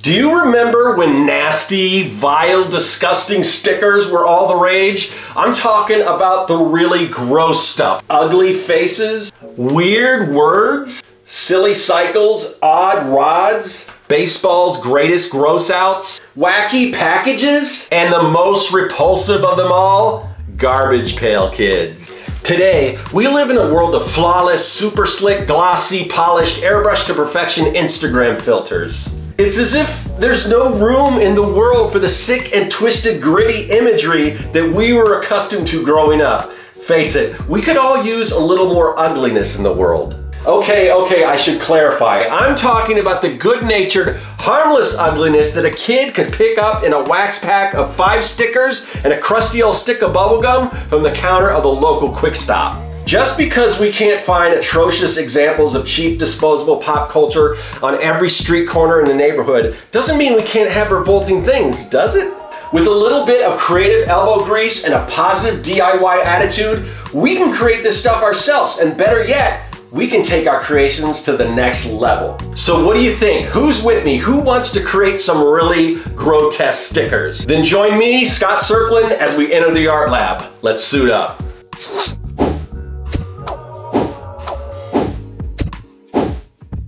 Do you remember when nasty, vile, disgusting stickers were all the rage? I'm talking about the really gross stuff. Ugly faces, weird words, silly cycles, odd rods, baseball's greatest gross outs, wacky packages, and the most repulsive of them all, Garbage Pail Kids. Today, we live in a world of flawless, super slick, glossy, polished, airbrushed to perfection Instagram filters. It's as if there's no room in the world for the sick and twisted, gritty imagery that we were accustomed to growing up. Face it, we could all use a little more ugliness in the world. Okay, I should clarify. I'm talking about the good-natured, harmless ugliness that a kid could pick up in a wax pack of 5 stickers and a crusty old stick of bubblegum from the counter of a local Quick Stop. Just because we can't find atrocious examples of cheap, disposable pop culture on every street corner in the neighborhood doesn't mean we can't have revolting things, does it? With a little bit of creative elbow grease and a positive DIY attitude, we can create this stuff ourselves, and better yet, we can take our creations to the next level. So what do you think? Who's with me? Who wants to create some really grotesque stickers? Then join me, Scott Circlin, as we enter the art lab. Let's suit up.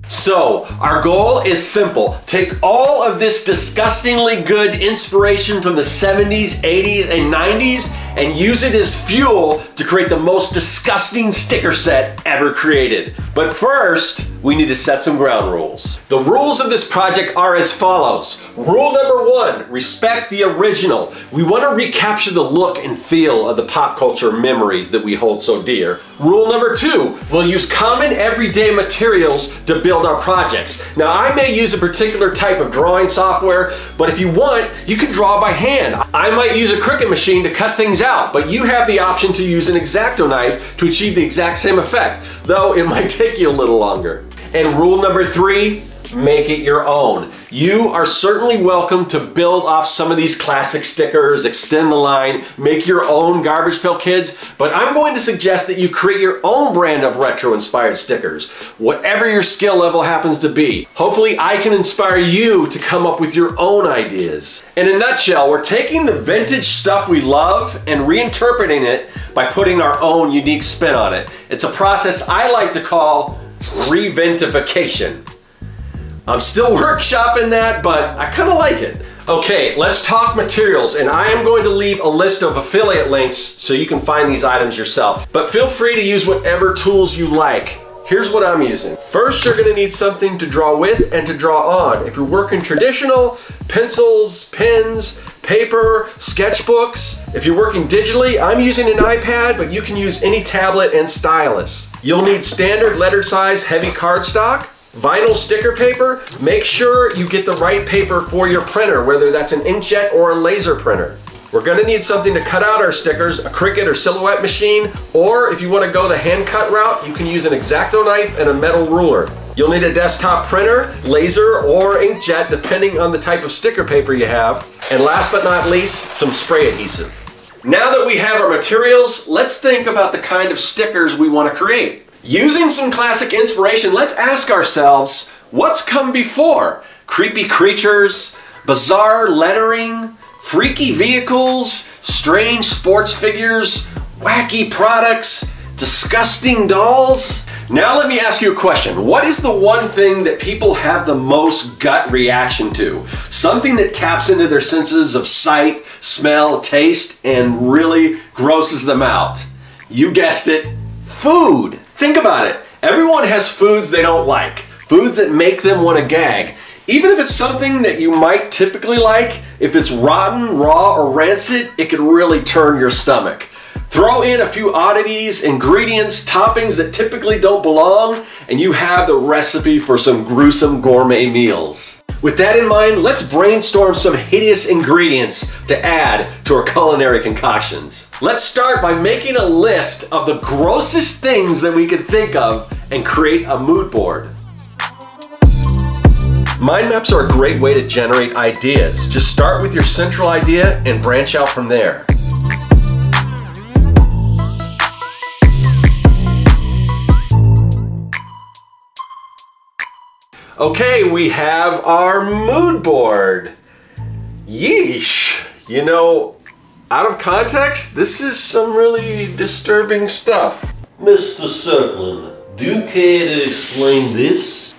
So, our goal is simple. Take all of this disgustingly good inspiration from the 70s, 80s, and 90s and use it as fuel to create the most disgusting sticker set ever created. But first, we need to set some ground rules. The rules of this project are as follows. Rule number 1, respect the original. We want to recapture the look and feel of the pop culture memories that we hold so dear. Rule number 2, we'll use common everyday materials to build our projects. Now, I may use a particular type of drawing software, but if you want, you can draw by hand. I might use a Cricut machine to cut things out, but you have the option to use an X-Acto knife to achieve the exact same effect, though it might take you a little longer. And rule number 3, make it your own. You are certainly welcome to build off some of these classic stickers, extend the line, make your own Garbage Pail Kids, but I'm going to suggest that you create your own brand of retro-inspired stickers, whatever your skill level happens to be. Hopefully I can inspire you to come up with your own ideas. In a nutshell, we're taking the vintage stuff we love and reinterpreting it by putting our own unique spin on it. It's a process I like to call reventification. I'm still workshopping that, but I kind of like it. Okay, let's talk materials, and I am going to leave a list of affiliate links so you can find these items yourself. But feel free to use whatever tools you like. Here's what I'm using. First, you're gonna need something to draw with and to draw on. If you're working traditional, pencils, pens, paper, sketchbooks. If you're working digitally, I'm using an iPad, but you can use any tablet and stylus. You'll need standard letter size heavy cardstock, vinyl sticker paper. Make sure you get the right paper for your printer, whether that's an inkjet or a laser printer. We're gonna need something to cut out our stickers, a Cricut or Silhouette machine, or if you wanna go the hand cut route, you can use an X-Acto knife and a metal ruler. You'll need a desktop printer, laser, or inkjet, depending on the type of sticker paper you have. And last but not least, some spray adhesive. Now that we have our materials, let's think about the kind of stickers we wanna create. Using some classic inspiration, let's ask ourselves, what's come before? Creepy creatures, bizarre lettering, freaky vehicles, strange sports figures, wacky products, disgusting dolls? Now let me ask you a question. What is the one thing that people have the most gut reaction to? Something that taps into their senses of sight, smell, taste, and really grosses them out. You guessed it, food. Think about it. Everyone has foods they don't like, foods that make them want to gag. Even if it's something that you might typically like, if it's rotten, raw, or rancid, it can really turn your stomach. Throw in a few oddities, ingredients, toppings that typically don't belong, and you have the recipe for some gruesome gourmet meals. With that in mind, let's brainstorm some hideous ingredients to add to our culinary concoctions. Let's start by making a list of the grossest things that we can think of and create a mood board. Mind maps are a great way to generate ideas. Just start with your central idea and branch out from there. Okay, we have our mood board. Yeesh. You know, out of context, this is some really disturbing stuff. Mr. Circlin, do you care to explain this?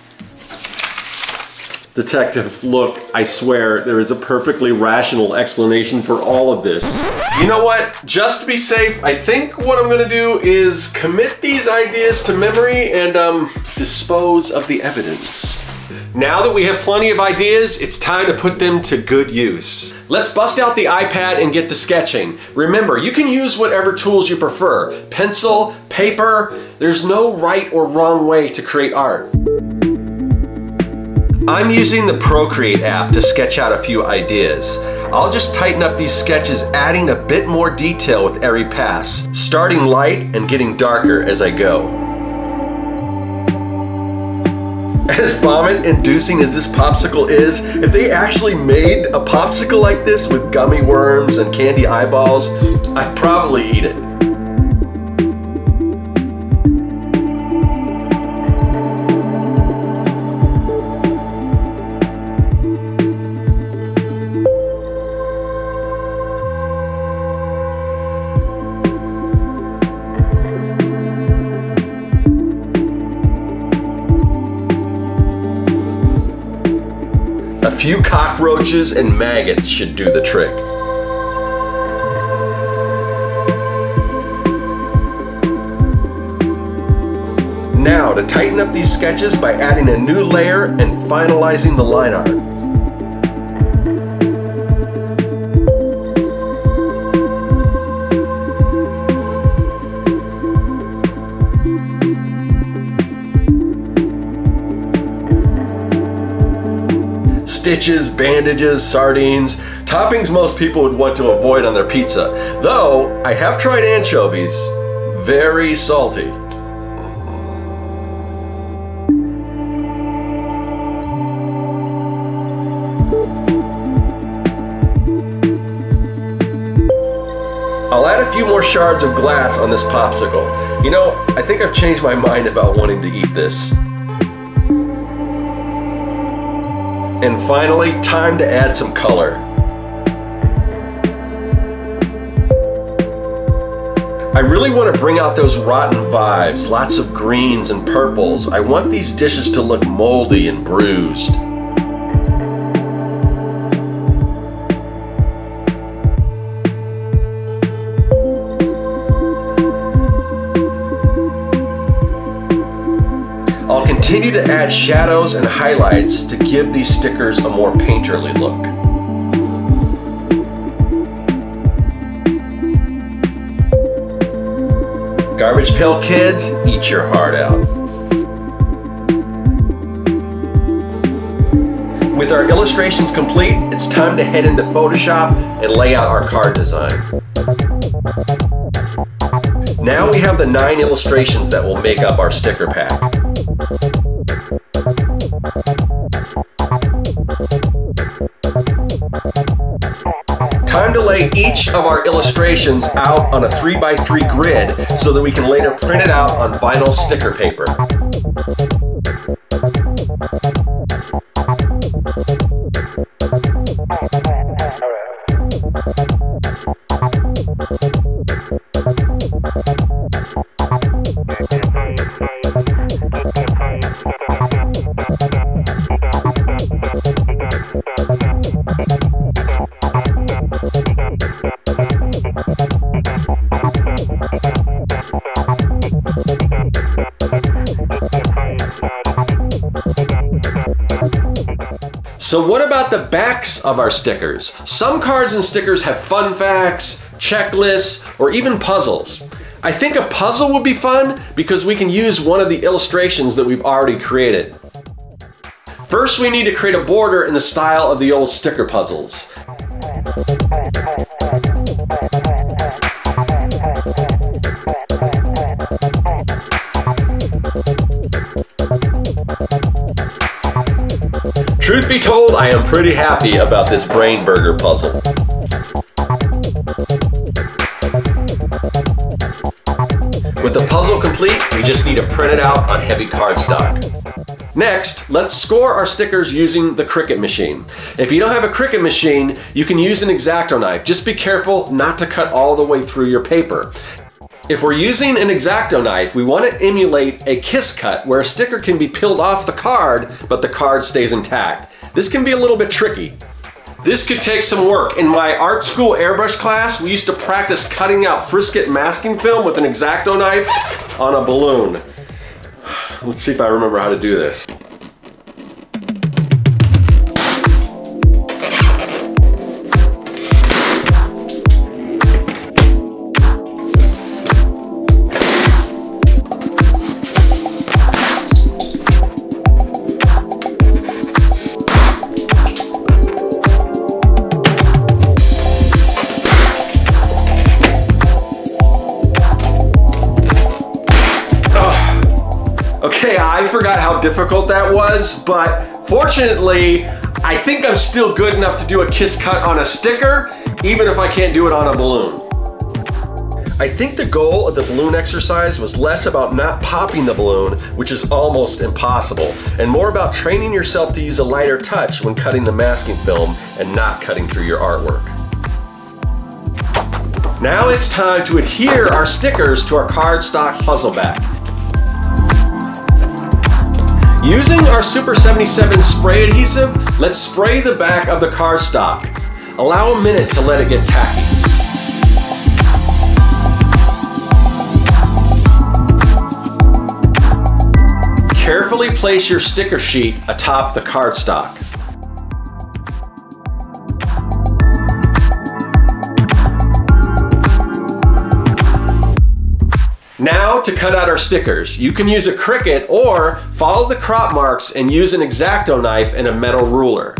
Detective, look, I swear there is a perfectly rational explanation for all of this. You know what? Just to be safe, I think what I'm gonna do is commit these ideas to memory and dispose of the evidence. Now that we have plenty of ideas, it's time to put them to good use. Let's bust out the iPad and get to sketching. Remember, you can use whatever tools you prefer. Pencil, paper, there's no right or wrong way to create art. I'm using the Procreate app to sketch out a few ideas. I'll just tighten up these sketches, adding a bit more detail with every pass, starting light and getting darker as I go. As vomit-inducing as this popsicle is, if they actually made a popsicle like this with gummy worms and candy eyeballs, I'd probably eat it. A few cockroaches and maggots should do the trick. Now to tighten up these sketches by adding a new layer and finalizing the line art. Stitches, bandages, sardines, toppings most people would want to avoid on their pizza. Though, I have tried anchovies. Very salty. I'll add a few more shards of glass on this popsicle. You know, I think I've changed my mind about wanting to eat this. And finally, time to add some color. I really want to bring out those rotten vibes, lots of greens and purples. I want these dishes to look moldy and bruised. I'll continue to add shadows and highlights to give these stickers a more painterly look. Garbage Pail Kids, eat your heart out. With our illustrations complete, it's time to head into Photoshop and lay out our card design. Now we have the 9 illustrations that will make up our sticker pack. Time to lay each of our illustrations out on a 3x3 grid so that we can later print it out on vinyl sticker paper. So what about the backs of our stickers? Some cards and stickers have fun facts, checklists, or even puzzles. I think a puzzle would be fun because we can use one of the illustrations that we've already created. First, we need to create a border in the style of the old sticker puzzles. Truth be told, I am pretty happy about this brain burger puzzle. With the puzzle complete, we just need to print it out on heavy cardstock. Next, let's score our stickers using the Cricut machine. If you don't have a Cricut machine, you can use an X-Acto knife. Just be careful not to cut all the way through your paper. If we're using an X-Acto knife, we want to emulate a kiss cut where a sticker can be peeled off the card, but the card stays intact. This can be a little bit tricky. This could take some work. In my art school airbrush class, we used to practice cutting out Frisket masking film with an X-Acto knife on a balloon. Let's see if I remember how to do this. Okay, I forgot how difficult that was, but fortunately, I think I'm still good enough to do a kiss cut on a sticker, even if I can't do it on a balloon. I think the goal of the balloon exercise was less about not popping the balloon, which is almost impossible, and more about training yourself to use a lighter touch when cutting the masking film and not cutting through your artwork. Now it's time to adhere our stickers to our cardstock puzzleback. Using our Super 77 spray adhesive, let's spray the back of the cardstock. Allow a minute to let it get tacky. Carefully place your sticker sheet atop the cardstock. Now to cut out our stickers. You can use a Cricut or follow the crop marks and use an X-Acto knife and a metal ruler.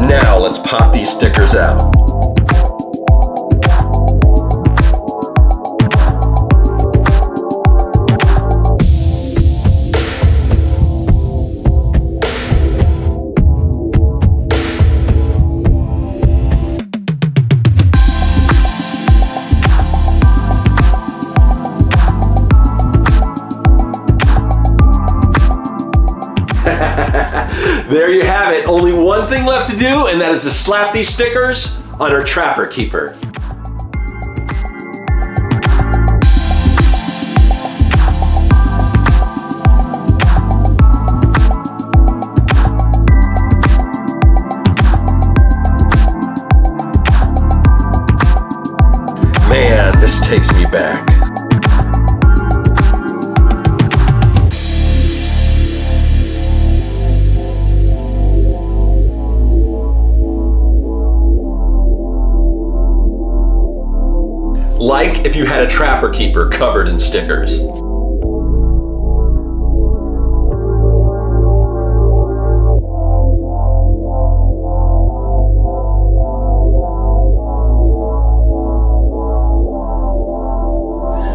Now let's pop these stickers out. There you have it. Only one thing left to do, and that is to slap these stickers on our Trapper Keeper. Man, this takes me back. Like if you had a Trapper Keeper covered in stickers.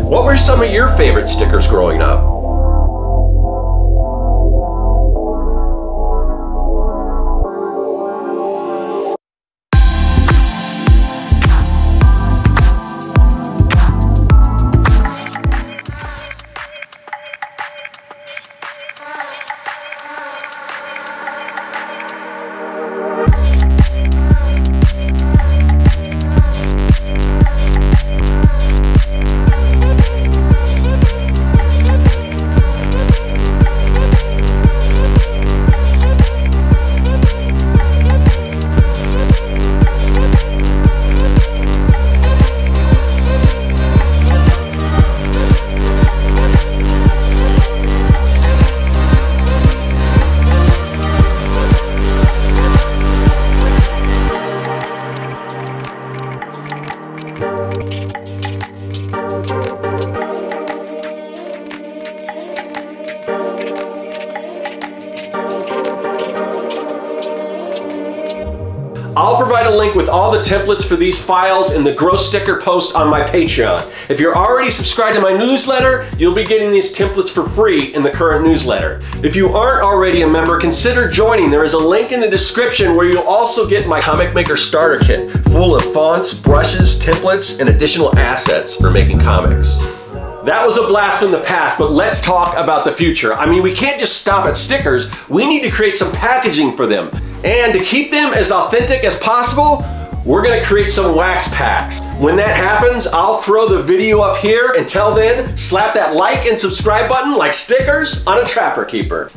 What were some of your favorite stickers growing up? I'll provide a link with all the templates for these files in the Grow Sticker post on my Patreon. If you're already subscribed to my newsletter, you'll be getting these templates for free in the current newsletter. If you aren't already a member, consider joining. There is a link in the description where you'll also get my Comic Maker Starter Kit, full of fonts, brushes, templates, and additional assets for making comics. That was a blast from the past, but let's talk about the future. I mean, we can't just stop at stickers. We need to create some packaging for them. And to keep them as authentic as possible, we're gonna create some wax packs. When that happens, I'll throw the video up here. Until then, slap that like and subscribe button like stickers on a Trapper Keeper.